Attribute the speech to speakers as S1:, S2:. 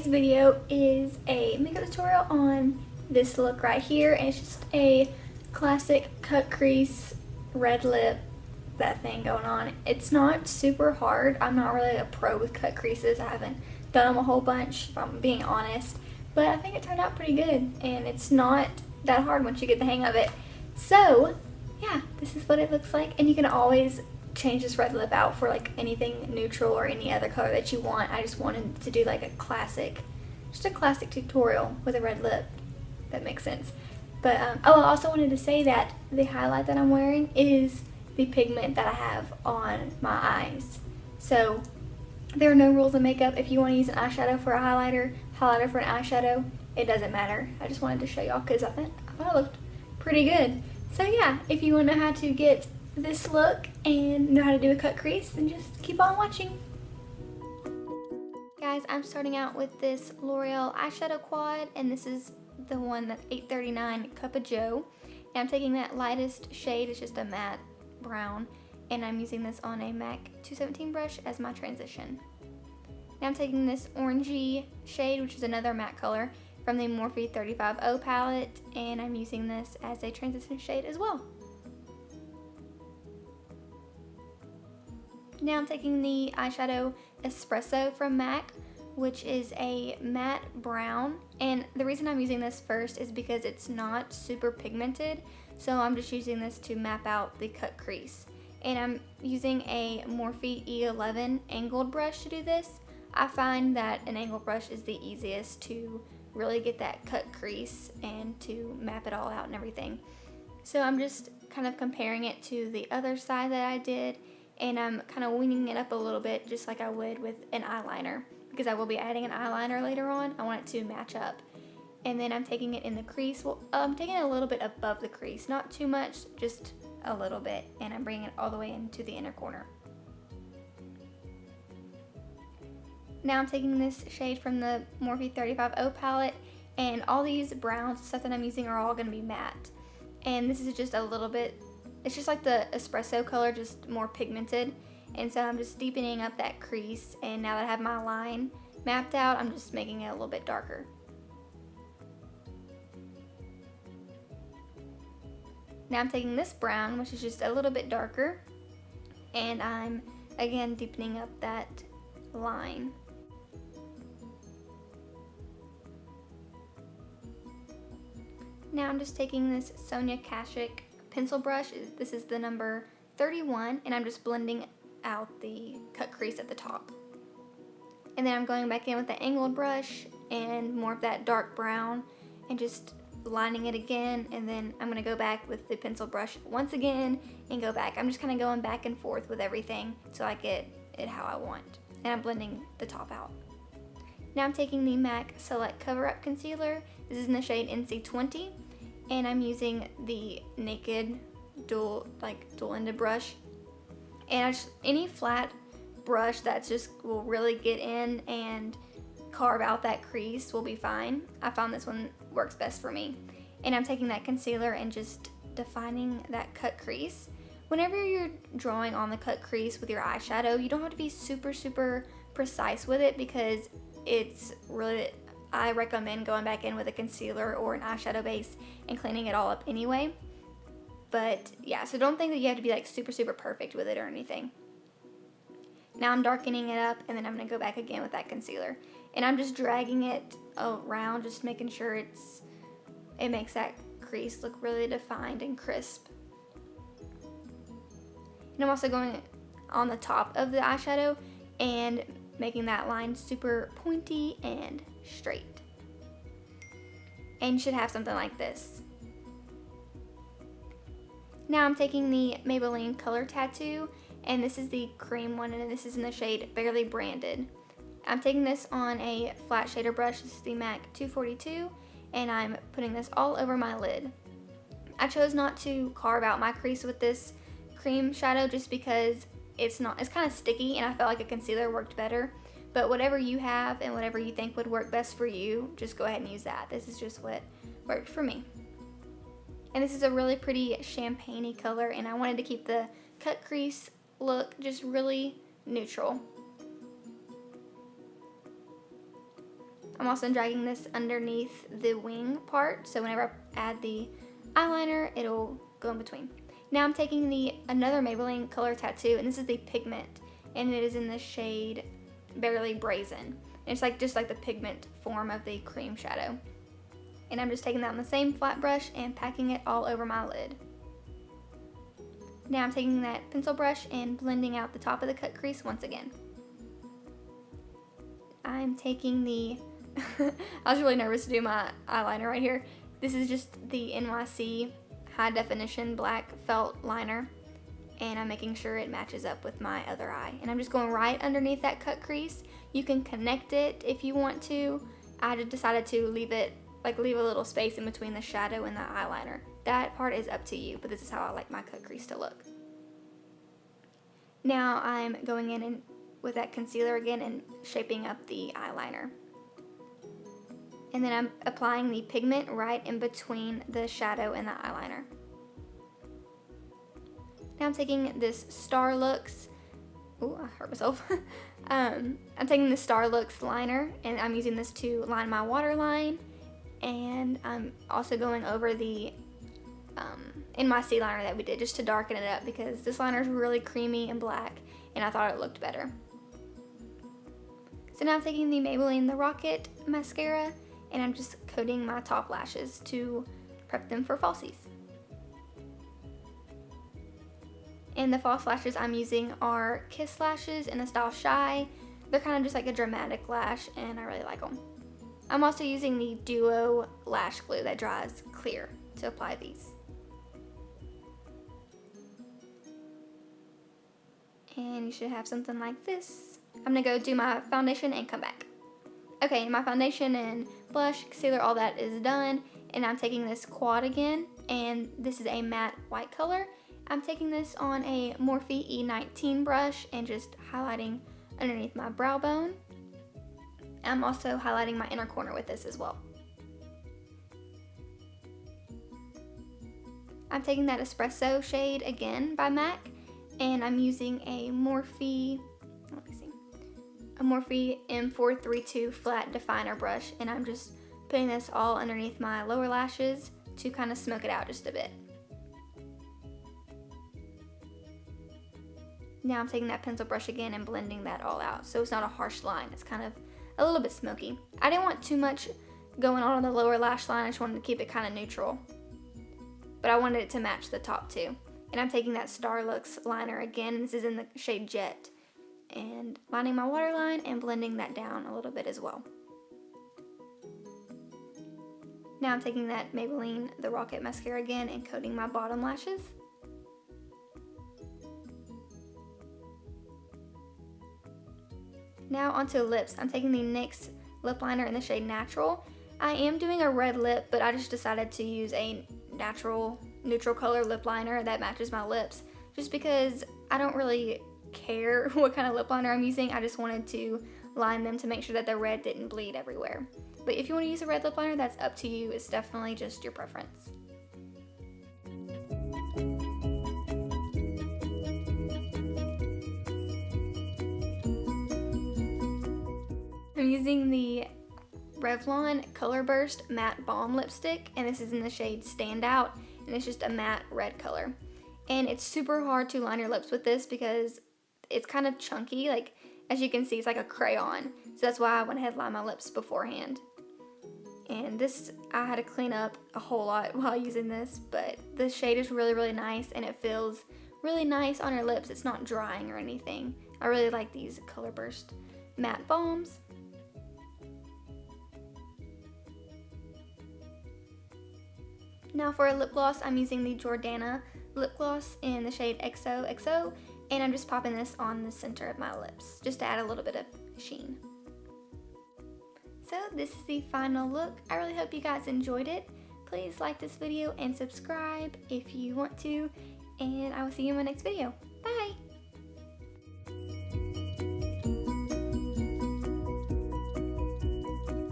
S1: today's video is a makeup tutorial on this look right here, and it's just a classic cut crease, red lip, that thing going on. It's not super hard. I'm not really a pro with cut creases. I haven't done them a whole bunch, if I'm being honest, but I think it turned out pretty good, and it's not that hard once you get the hang of it. So yeah, this is what it looks like, and you can always change this red lip out for like anything neutral or any other color that you want. I just wanted to do like a classic tutorial with a red lip. That makes sense. But oh, I also wanted to say that the highlight that I'm wearing is the pigment that I have on my eyes. So there are no rules in makeup. If you want to use an eyeshadow for a highlighter for an eyeshadow, it doesn't matter. I just wanted to show y'all because I thought it looked pretty good. So yeah, if you want to know how to get this look and know how to do a cut crease, then just keep on watching. Guys, I'm starting out with this L'Oreal eyeshadow quad, and this is the one that's 839 Cupa Joe. And I'm taking that lightest shade, it's just a matte brown, and I'm using this on a MAC 217 brush as my transition. Now I'm taking this orangey shade, which is another matte color, from the Morphe 350 palette, and I'm using this as a transition shade as well. Now I'm taking the eyeshadow Espresso from MAC, which is a matte brown, and the reason I'm using this first is because it's not super pigmented, so I'm just using this to map out the cut crease. And I'm using a Morphe E11 angled brush to do this. I find that an angled brush is the easiest to really get that cut crease and to map it all out and everything. So I'm just kind of comparing it to the other side that I did, and I'm kind of winging it up a little bit just like I would with an eyeliner, because I will be adding an eyeliner later on. I want it to match up. And then I'm taking it in the crease. Well, I'm taking it a little bit above the crease, not too much, just a little bit, and I'm bringing it all the way into the inner corner. Now I'm taking this shade from the Morphe 350 palette, and all these browns, stuff that I'm using, are all going to be matte. And this is just a little bit, it's just like the espresso color, just more pigmented. And so I'm just deepening up that crease, and now that I have my line mapped out, I'm just making it a little bit darker. Now I'm taking this brown, which is just a little bit darker, and I'm again deepening up that line. Now I'm just taking this Sonia Kashuk pencil brush. This is the number 31, and I'm just blending out the cut crease at the top. And then I'm going back in with the angled brush and more of that dark brown and just lining it again, and then I'm going to go back with the pencil brush once again and go back. I'm just kind of going back and forth with everything so I get it how I want. And I'm blending the top out. Now I'm taking the MAC Select Cover Up Concealer. This is in the shade NC20, and I'm using the Naked dual-ended brush. And any flat brush that just will really get in and carve out that crease will be fine. I found this one works best for me. And I'm taking that concealer and just defining that cut crease. Whenever you're drawing on the cut crease with your eyeshadow, you don't have to be super precise with it, because it's really, I recommend going back in with a concealer or an eyeshadow base and cleaning it all up anyway. But yeah, so don't think that you have to be like super perfect with it or anything. Now I'm darkening it up, and then I'm going to go back again with that concealer. And I'm just dragging it around, just making sure it makes that crease look really defined and crisp. And I'm also going on the top of the eyeshadow and making that line super pointy and straight. And you should have something like this. Now I'm taking the Maybelline Color Tattoo, and this is the cream one, and this is in the shade Barely Branded. I'm taking this on a flat shader brush. This is the MAC 242, and I'm putting this all over my lid. I chose not to carve out my crease with this cream shadow just because it's kind of sticky, and I felt like a concealer worked better. But whatever you have and whatever you think would work best for you, just go ahead and use that. This is just what worked for me. And this is a really pretty champagne-y color, and I wanted to keep the cut crease look just really neutral. I'm also dragging this underneath the wing part, so whenever I add the eyeliner, it'll go in between. Now I'm taking another Maybelline Color Tattoo, and this is the Pigment, and it is in the shade Barely Brazen. And it's like just like the pigment form of the cream shadow. And I'm just taking that on the same flat brush and packing it all over my lid. Now I'm taking that pencil brush and blending out the top of the cut crease once again. I'm taking I was really nervous to do my eyeliner right here. This is just the NYC High Definition Black Felt Liner. And I'm making sure it matches up with my other eye. And I'm just going right underneath that cut crease. You can connect it if you want to. I just decided to leave a little space in between the shadow and the eyeliner. That part is up to you, but this is how I like my cut crease to look. Now I'm going in with that concealer again and shaping up the eyeliner. And then I'm applying the pigment right in between the shadow and the eyeliner. Now I'm taking this Starlooks, ooh, I hurt myself. I'm taking the Starlooks liner, and I'm using this to line my waterline. And I'm also going over the NYC liner that we did just to darken it up, because this liner is really creamy and black, and I thought it looked better. So now I'm taking the Maybelline The Rocket mascara, and I'm just coating my top lashes to prep them for falsies. And the false lashes I'm using are Kiss lashes in the style Shy. They're kind of just like a dramatic lash, and I really like them. I'm also using the Duo lash glue that dries clear to apply these. And you should have something like this. I'm gonna go do my foundation and come back. Okay, my foundation and blush, concealer, all that is done. And I'm taking this quad again, and this is a matte white color. I'm taking this on a Morphe E19 brush and just highlighting underneath my brow bone. I'm also highlighting my inner corner with this as well. I'm taking that Espresso shade again by MAC, and I'm using a Morphe M505 flat definer brush, and I'm just putting this all underneath my lower lashes to kind of smoke it out just a bit. Now I'm taking that pencil brush again and blending that all out, so it's not a harsh line. It's kind of a little bit smoky. I didn't want too much going on the lower lash line. I just wanted to keep it kind of neutral, but I wanted it to match the top too. And I'm taking that Starlooks liner again, and this is in the shade Jet, and lining my waterline and blending that down a little bit as well. Now I'm taking that Maybelline The Rocket mascara again and coating my bottom lashes. Now onto lips. I'm taking the NYX lip liner in the shade Natural. I am doing a red lip, but I just decided to use a neutral color lip liner that matches my lips, just because I don't really care what kind of lip liner I'm using. I just wanted to line them to make sure that the red didn't bleed everywhere. But if you want to use a red lip liner, that's up to you. It's definitely just your preference. I'm using the Revlon Colorburst Matte Balm Lipstick, and this is in the shade Standout, and it's just a matte red color. And it's super hard to line your lips with this because it's kind of chunky. Like, as you can see, it's like a crayon. So that's why I went ahead and lined my lips beforehand. And this, I had to clean up a whole lot while using this, but the shade is really, really nice, and it feels really nice on your lips. It's not drying or anything. I really like these Colorburst matte balms. Now for a lip gloss, I'm using the Jordana lip gloss in the shade Xoxo, and I'm just popping this on the center of my lips, just to add a little bit of sheen. So this is the final look. I really hope you guys enjoyed it. Please like this video and subscribe if you want to, and I will see you in my next video. Bye!